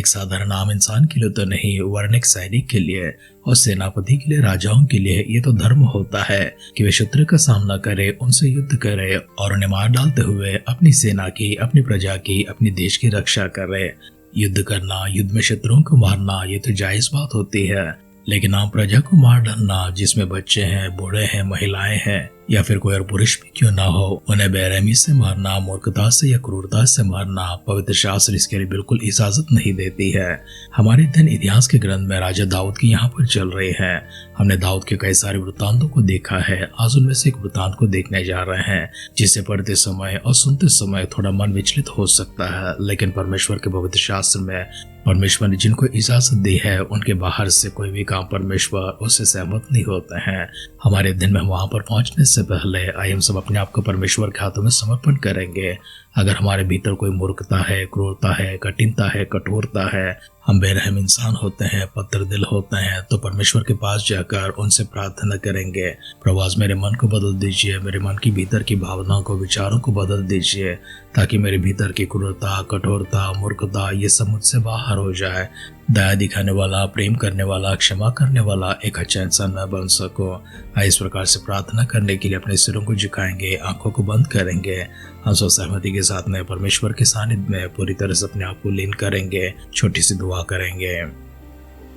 एक साधारण आम इंसान के लिए तो नहीं, वरन एक सैनिक के लिए और सेनापति के लिए, राजाओं के लिए ये तो धर्म होता है कि वे शत्रु का सामना करे, उनसे युद्ध करे और उन्हें मार डालते हुए अपनी सेना की, अपनी प्रजा की, अपने देश की रक्षा करे। युद्ध करना, युद्ध में शत्रुओं को मारना, ये तो जायज बात होती है, लेकिन आम प्रजा को मार डालना, जिसमें बच्चे हैं, बूढ़े हैं, महिलाएं हैं या फिर कोई और पुरुष भी क्यों ना हो, उन्हें बेरहमी से मारना, मूर्खता से या क्रूरता से मारना, पवित्र शास्त्र इसके लिए बिल्कुल इजाजत नहीं देती है। हमारे अध्ययन इतिहास के ग्रंथ में राजा दाऊद की यहाँ पर चल रही है। हमने दाऊद के कई सारे वृत्तांतों को देखा है। आज उनमें से एक वृत्तांत को देखने जा रहे हैं, जिसे पढ़ते समय और सुनते समय थोड़ा मन विचलित हो सकता है, लेकिन परमेश्वर के पवित्र शास्त्र में परमेश्वर ने जिनको इजाजत दी है, उनके बाहर से कोई भी काम परमेश्वर उससे सहमत नहीं होते हैं। हमारे दिन में वहां पर पहुंचने से पहले आइए हम सब अपने आप को परमेश्वर के हाथों में समर्पण करेंगे। अगर हमारे भीतर कोई मूर्खता है, क्रूरता है, कठिनता है, कठोरता है, हम बेरहम इंसान होते हैं, पत्थर दिल होते हैं, तो परमेश्वर के पास जाकर उनसे प्रार्थना करेंगे, प्रभु आज मेरे मन को बदल दीजिए, मेरे मन की भीतर की भावनाओं को, विचारों को बदल दीजिए, ताकि मेरे भीतर की क्रूरता, कठोरता, मूर्खता ये सब मुझसे बाहर हो जाए। दया दिखाने वाला, प्रेम करने वाला, क्षमा करने वाला एक अच्छा इंसान मैं बन सकूं। इस प्रकार से प्रार्थना करने के लिए अपने सिरों को झुकाएंगे, आंखों को बंद करेंगे। हम सब सहमति के साथ में परमेश्वर के सानिध्य में पूरी तरह से अपने आप को लीन करेंगे। छोटी सी दुआ करेंगे।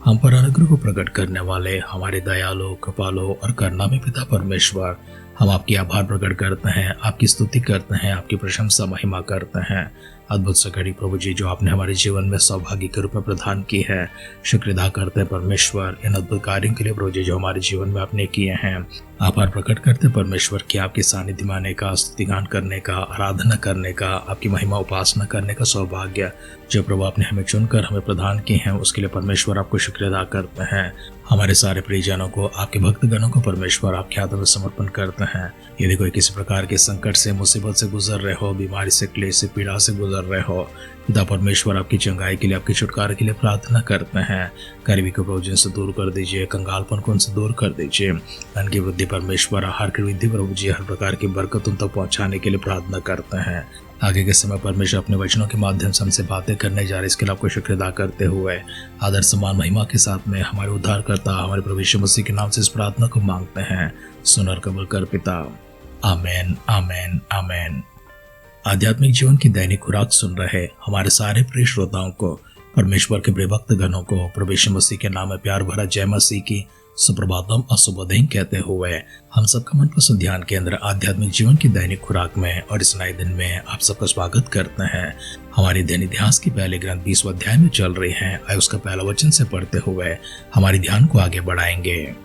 हम पर अनुग्रह को प्रकट करने वाले हमारे दयालु, कृपालु और करुणामय पिता परमेश्वर, हम आपकी आभार प्रकट करते हैं, आपकी स्तुति करते हैं, आपकी प्रशंसा महिमा करते हैं। अद्भुत सा घड़ी प्रभु जी जो आपने हमारे जीवन में सौभाग्य के रूप में प्रदान की है, शुक्र अदा करते हैं परमेश्वर इन अद्भुत कार्यों के लिए प्रभु जी जो हमारे जीवन में आपने किए हैं। आभार प्रकट करते हैं परमेश्वर की आपके सानिध्य में आने का, स्तुतिगान करने का, आराधना करने का, आपकी महिमा उपासना करने का सौभाग्य जो प्रभु आपने हमें चुनकर हमें प्रदान किए हैं, उसके लिए परमेश्वर आपको शुक्र अदा करते हैं। हमारे सारे प्रियजनों को, आपके भक्तगणों को परमेश्वर आपके हाथों में समर्पण करते हैं। यदि कोई किसी प्रकार के संकट से, मुसीबत से गुजर रहे हो, बीमारी से, क्लेश से, पीड़ा से गुजर रहे हो, पिता परमेश्वर आपकी चंगाई के लिए, आपके छुटकारे के लिए प्रार्थना करते हैं। गरीबी को प्रभु जी से दूर कर दीजिए, कंगालपन को उनसे दूर कर दीजिए। धन की वृद्धि परमेश्वर, आहार की वृद्धि प्रभु जी हर प्रकार की बरकत उन तक पहुंचाने के लिए प्रार्थना करते हैं। आगे के समय परमेश्वर अपने वचनों के माध्यम से हमसे बातें करने जा रहे, इसके लिए आपको शुक्र अदा करते हुए आदर सम्मान महिमा के साथ में हमारे उद्धारकर्ता हमारे प्रभु यीशु मसीह के नाम से इस प्रार्थना को मांगते हैं। सुनर कबूल कर पिता। आमेन, आमेन, आमेन। आध्यात्मिक जीवन की दैनिक खुराक सुन रहे हमारे सारे प्रिय श्रोताओं को, परमेश्वर के प्रिय भक्त गणों को प्रभु यीशु मसीह के नाम में प्यार भरा जय मसीह की सुप्रभातम और शुभोदय कहते हुए हम सबका मनपसंद ध्यान केंद्र आध्यात्मिक जीवन की दैनिक खुराक में और इस नए दिन में आप सबका स्वागत करते हैं। हमारी दैनिक इतिहास की पहले ग्रंथ 20 अध्याय में चल रही है। आइए उसका पहला वचन से पढ़ते हुए हमारी ध्यान को आगे बढ़ाएंगे।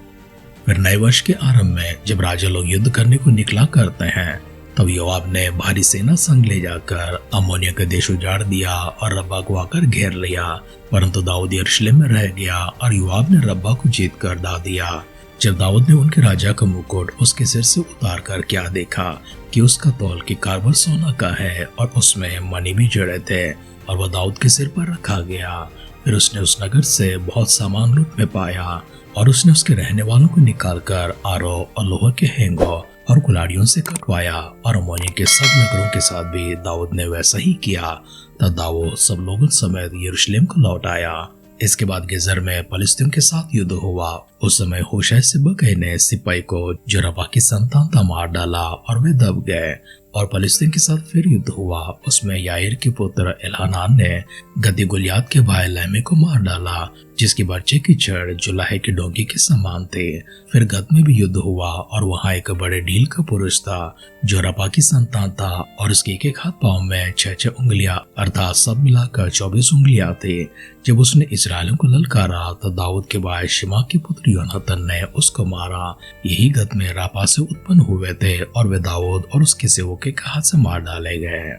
फिर नए वर्ष के आरंभ में जब राजा लोग युद्ध करने को निकला करते हैं, तब योआब ने भारी सेना संग ले जाकर अम्मोनियों का देश उजाड़ दिया और रब्बा को आकर घेर लिया। परंतु दाऊद यरूशलेम में रह गया और योआब ने रब्बा को जीत कर दा दिया। जब दाऊद ने उनके राजा का मुकुट उसके सिर से उतार कर क्या देखा कि उसका तौल की कारबर सोना का है और उसमें मणि भी जड़े थे और वह दाऊद के सिर पर रखा गया। फिर उसने उस नगर से बहुत सामान लूट में पाया और उसने उसके रहने वालों को निकालकर आरो और लोहे के हेंगों और कुल्हाड़ियों से कटवाया और अम्मोनियों के सब नगरों के साथ भी दाऊद ने वैसा ही किया। तब दाऊद सब लोगों समेत यरूशलेम को लौट आया। इसके बाद गेजर में फलिस्तीन के साथ युद्ध हुआ। उस समय होशे से बकै ने सिपाही को जो रब्बा की संतान था मार डाला और वे दब गए। और फलिस्तीन के साथ फिर युद्ध हुआ। उसमें याईर के पुत्र एलहानान ने गद्दी गुलियात के भाई लहमी को मार डाला, जिसकी बच्चे की जड़ जुलाहे की डोंगी के समान थे। फिर गद में भी युद्ध हुआ और वहां एक बड़े ढील का पुरुष था जो रब्बा की संतान था और उसके एक हाथ पांव में 6 उंगलियां अर्थात सब मिलाकर 24 उंगलियां थी। जब उसने इस्राएलियों को ललकारा तो दाऊद के भाई शिमा के पुत्र योनातन ने उसको मारा। यही गद में रापा से उत्पन्न हुए थे और वे दाऊद और उसके सेवकों के हाथ से मार डाले गए।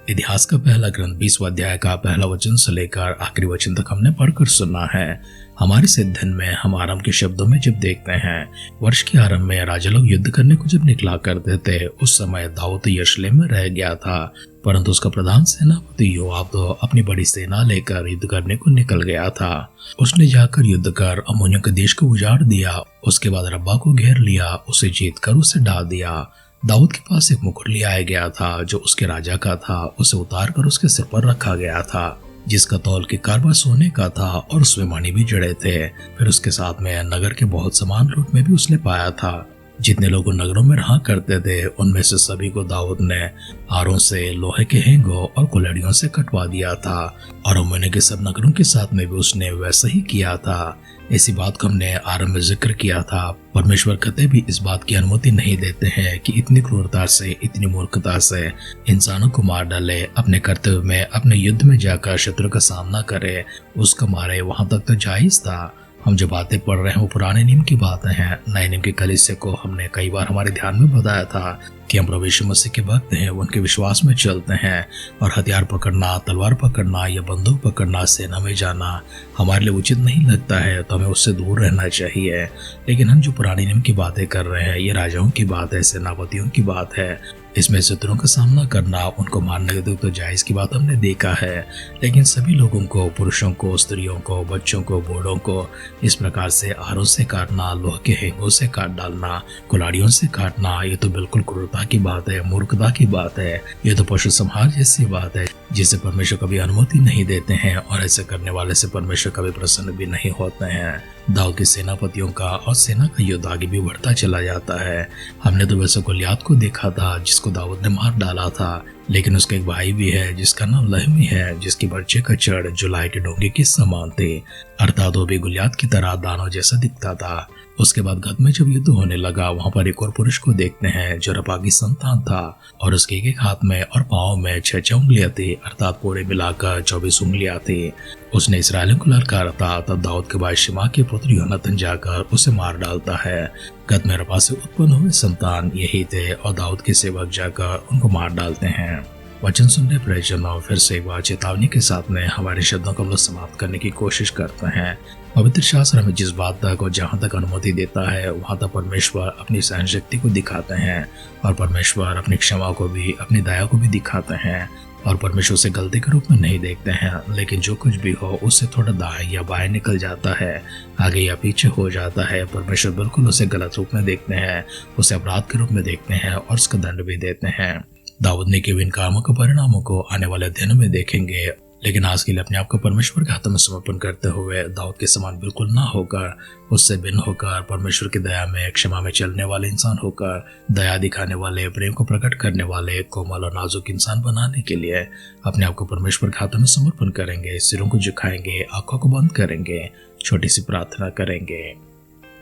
इतिहास का पहला ग्रंथ 20 अध्याय का पहला वचन से लेकर आखिरी वचन तक हमने पढ़कर सुना है। हमारे सिद्धन में हम आरंभ के शब्दों में जब देखते हैं, वर्ष के आरंभ में राजा लोग युद्ध करने को जब निकला करते थे, उस समय दाऊद यरूशलेम में रह गया था। परंतु उसका प्रधान सेनापति योआब तो अपनी बड़ी सेना लेकर युद्ध करने को निकल गया था। उसने जाकर युद्ध कर अम्मोनियों के देश को उजाड़ दिया। उसके बाद रब्बा को घेर लिया, उसे जीत कर उसे डाल दिया। दाऊद के पास एक मुकुट ले आया गया था जो उसके राजा का था। उसे उतार कर उसके सिर पर रखा गया था। जिसका तौल के कारबा सोने का था और उसमें मणि भी जड़े थे। फिर उसके साथ में नगर के बहुत सामान लूट में भी उसने पाया था। जितने लोग नगरों में रहा करते थे उनमें से सभी को दाऊद ने आरों से, लोहे के हेंगों और कुल्हाड़ियों से कटवा दिया था, और अम्मोनियों के सब नगरों के साथ में भी उसने वैसा ही किया था। इसी बात को हमने आरंभ में जिक्र किया था। परमेश्वर कतई भी इस बात की अनुमति नहीं देते हैं कि इतनी क्रूरता से, इतनी मूर्खता से इंसानों को मार डाले, अपने कर्तव्य में, अपने युद्ध में जाकर शत्रु का सामना करे, उसको मारे। वहां तक तो जायज था। हम जो बातें पढ़ रहे हैं वो पुराने नियम की बातें हैं। नए नियम के कलीसिया को हमने कई बार हमारे ध्यान में बताया था कि हम प्रभु यीशु मसीह के भक्त हैं, उनके विश्वास में चलते हैं, और हथियार पकड़ना, तलवार पकड़ना या बंदूक पकड़ना, सेना में जाना हमारे लिए उचित नहीं लगता है, तो हमें उससे दूर रहना चाहिए। लेकिन हम जो पुराने नियम की बातें कर रहे हैं, ये राजाओं की बात है, सेनापतियों की बात है। इसमें शत्रुओं का सामना करना, उनको मारने के तो जायज की बात हमने देखा है। लेकिन सभी लोगों को, पुरुषों को, स्त्रियों को, बच्चों को, बूढ़ों को इस प्रकार से आरों से काटना, लोहे के हेंगों से काट डालना, कुल्हाड़ियों से काटना, ये तो बिल्कुल क्रूरता की बात है, मूर्खता की बात है। ये तो पशु संहार जैसी बात है, जिसे परमेश्वर कभी अनुमति नहीं देते हैं, और ऐसे करने वाले से परमेश्वर कभी प्रसन्न भी नहीं होते हैं। दाऊद के सेनापतियों का और सेना का युद्ध आगे भी बढ़ता चला जाता है। हमने तो वैसे गोलियात को देखा था जिसको दाऊद ने मार डाला था, लेकिन उसका एक भाई भी है जिसका नाम लहमी है, जिसकी बच्चे का चढ़ जुलाई के डोंगे के समान थे, अर्थात वो भी गोलियात की तरह दानव जैसा दिखता था। उसके बाद गत में जब युद्ध होने लगा, वहां पर एक और पुरुष को देखते हैं जो रपा की संतान था, और उसके एक हाथ में और पाँव में 6 उंगलियां थी, अर्थात पूरे मिलाकर 24 उंगलियां थी। उसने इसराइलियों को ललकारा था। तब दाऊद के भाई शिमा के पुत्र योनातन जाकर उसे मार डालता है। गत में रपा से उत्पन्न हुए संतान यही थे, और दाऊद के सेवक जाकर उनको मार डालते हैं। वचन सुनने प्रयोजन और फिर से एक बार चेतावनी के साथ में हमारे शब्दों को हम लोग समाप्त करने की कोशिश करते हैं। पवित्र शास्त्र हमें जिस बात तक और जहाँ तक अनुमति देता है, वहाँ तक परमेश्वर अपनी सहन शक्ति को दिखाते हैं, और परमेश्वर अपनी क्षमा को भी, अपनी दया को भी दिखाते हैं, और परमेश्वर से गलती के रूप में नहीं देखते हैं। लेकिन जो कुछ भी हो उससे थोड़ा दाएं या बाएं निकल जाता है, आगे या पीछे हो जाता है, परमेश्वर बिल्कुल उसे गलत रूप में देखते हैं, उसे अपराध के रूप में देखते हैं, और उसका दंड भी देते हैं। दाऊद ने केवल इन कामों के परिणामों को आने वाले दिनों में देखेंगे, लेकिन आज के लिए अपने आप को परमेश्वर के हाथों में समर्पण करते हुए दाऊद के समान बिल्कुल ना होकर, उससे भिन्न होकर, परमेश्वर की दया में, क्षमा में चलने वाले इंसान होकर, दया दिखाने वाले, प्रेम को प्रकट करने वाले, कोमल और नाजुक इंसान बनाने के लिए अपने आप को परमेश्वर के हाथों में समर्पण करेंगे, सिरों को झुकाएंगे, आंखों को बंद करेंगे, छोटी सी प्रार्थना करेंगे।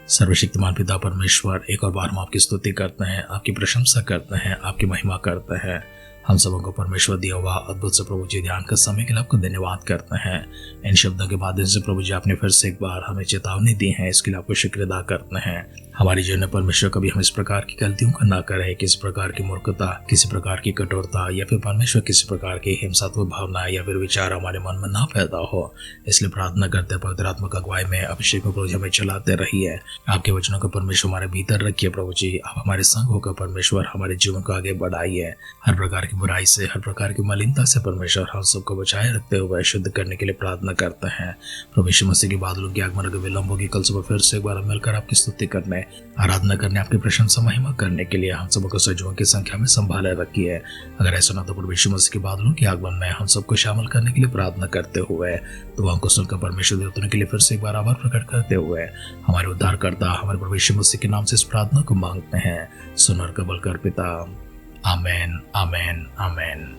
सर्वशक्तिमान पिता परमेश्वर, एक और बार हम आपकी स्तुति करते हैं, आपकी प्रशंसा करते हैं, आपकी महिमा करते हैं। हम सबों को परमेश्वर दिया हुआ अद्भुत से प्रभु जी ध्यान का समय के लिए आपको धन्यवाद करते हैं। इन शब्दों के माध्यम से प्रभु जी आपने फिर से एक बार हमें चेतावनी दी है, इसके लिए आपको शुक्र अदा करते हैं। हमारे जीवन में परमेश्वर कभी हम इस प्रकार की गलतियों का ना करें, किसी प्रकार की मूर्खता, किसी प्रकार की कठोरता, या फिर परमेश्वर किसी प्रकार की हिंसात्मक भावना या फिर विचार हमारे मन में ना पैदा हो। इसलिए प्रार्थना करते हैं पवित्र आत्मा का अगुवाई में, अभिषेक में प्रभु जी हमें चलाते रहिए। आपके वचनों को परमेश्वर हमारे भीतर रखिए प्रभु जी। आप हमारे संग होकर परमेश्वर हमारे जीवन को आगे बढ़ाइए। हर प्रकार की बुराई से, हर प्रकार की मलिनता से परमेश्वर हम सबको बचाए रखते हुए शुद्ध करने के लिए प्रार्थना करते हैं। प्रभु यीशु मसीह के बादलों की आगमन के विलंब होगी, कल सुबह फिर से एक बार मिलकर आपकी स्तुति करने, आराधना करने, आपकी प्रशंसा महिमा करने के लिए हम सबको सजीवों की संख्या में संभाले रखिए। अगर ऐसा ना तो प्रभु यीशु मसीह के बादलों के आगमन में हम सबको शामिल करने के लिए प्रार्थना करते हुए, तो हमको सुनकर परमेश्वर देवताओं के लिए फिर से एक बार आभार प्रकट करते हुए हमारे उद्धारकर्ता हमारे प्रभु यीशु मसीह के नाम से इस प्रार्थना को मांगते हैं। सुन और कबूल कर पिता। आमेन, आमेन, आमेन।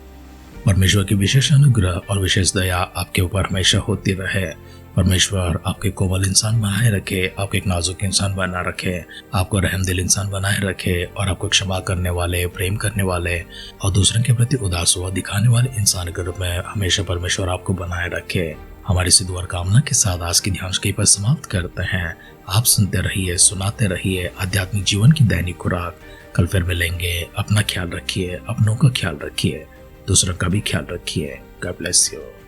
परमेश्वर की विशेष अनुग्रह और विशेष दया आपके ऊपर हमेशा होती रहे। परमेश्वर आपके कोमल इंसान बनाए रखे, आपको एक नाजुक इंसान बना रखे, आपको रहमदिल इंसान बनाए रखे, और आपको क्षमा करने वाले, प्रेम करने वाले और दूसरों के प्रति उदार हुआ दिखाने वाले इंसान के रूप में हमेशा परमेश्वर आपको बनाए रखे। हमारी सी दुआ कामना के साथ आज की ध्यान के पर समाप्त करते हैं। आप सुनते रहिए, सुनाते रहिए आध्यात्मिक जीवन की दैनिक खुराक। कल फिर मिलेंगे। अपना ख्याल रखिए, अपनों का ख्याल रखिए, दूसरों का भी ख्याल रखिए। God bless you.